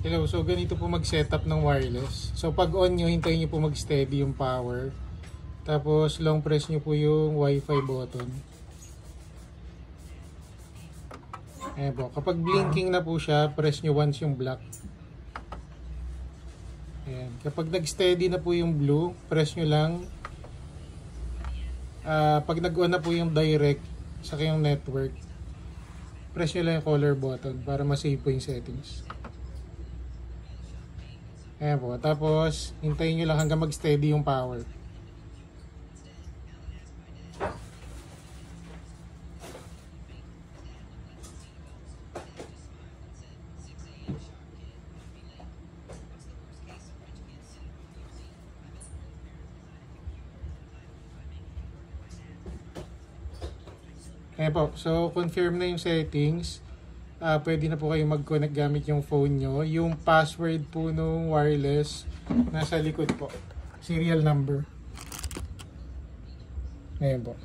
Hello, so ganito po mag-setup ng wireless. So pag on nyo, hintayin nyo po mag-steady yung power. Tapos long press nyo po yung Wi-Fi button. Ayan po. Kapag blinking na po siya, press nyo once yung black. Ayan. Kapag nag-steady na po yung blue, press nyo lang. Pag nag-on na po yung direct sa kayong network, press nyo lang yung color button para ma-save po yung settings. Ayan po. Tapos, hintayin nyo lang hanggang mag-steady yung power. Ayan po. So, confirm na yung settings. Pwede na po kayo mag-connect gamit yung phone nyo. Yung password po nung wireless nasa likod po. Serial number. Ayan po.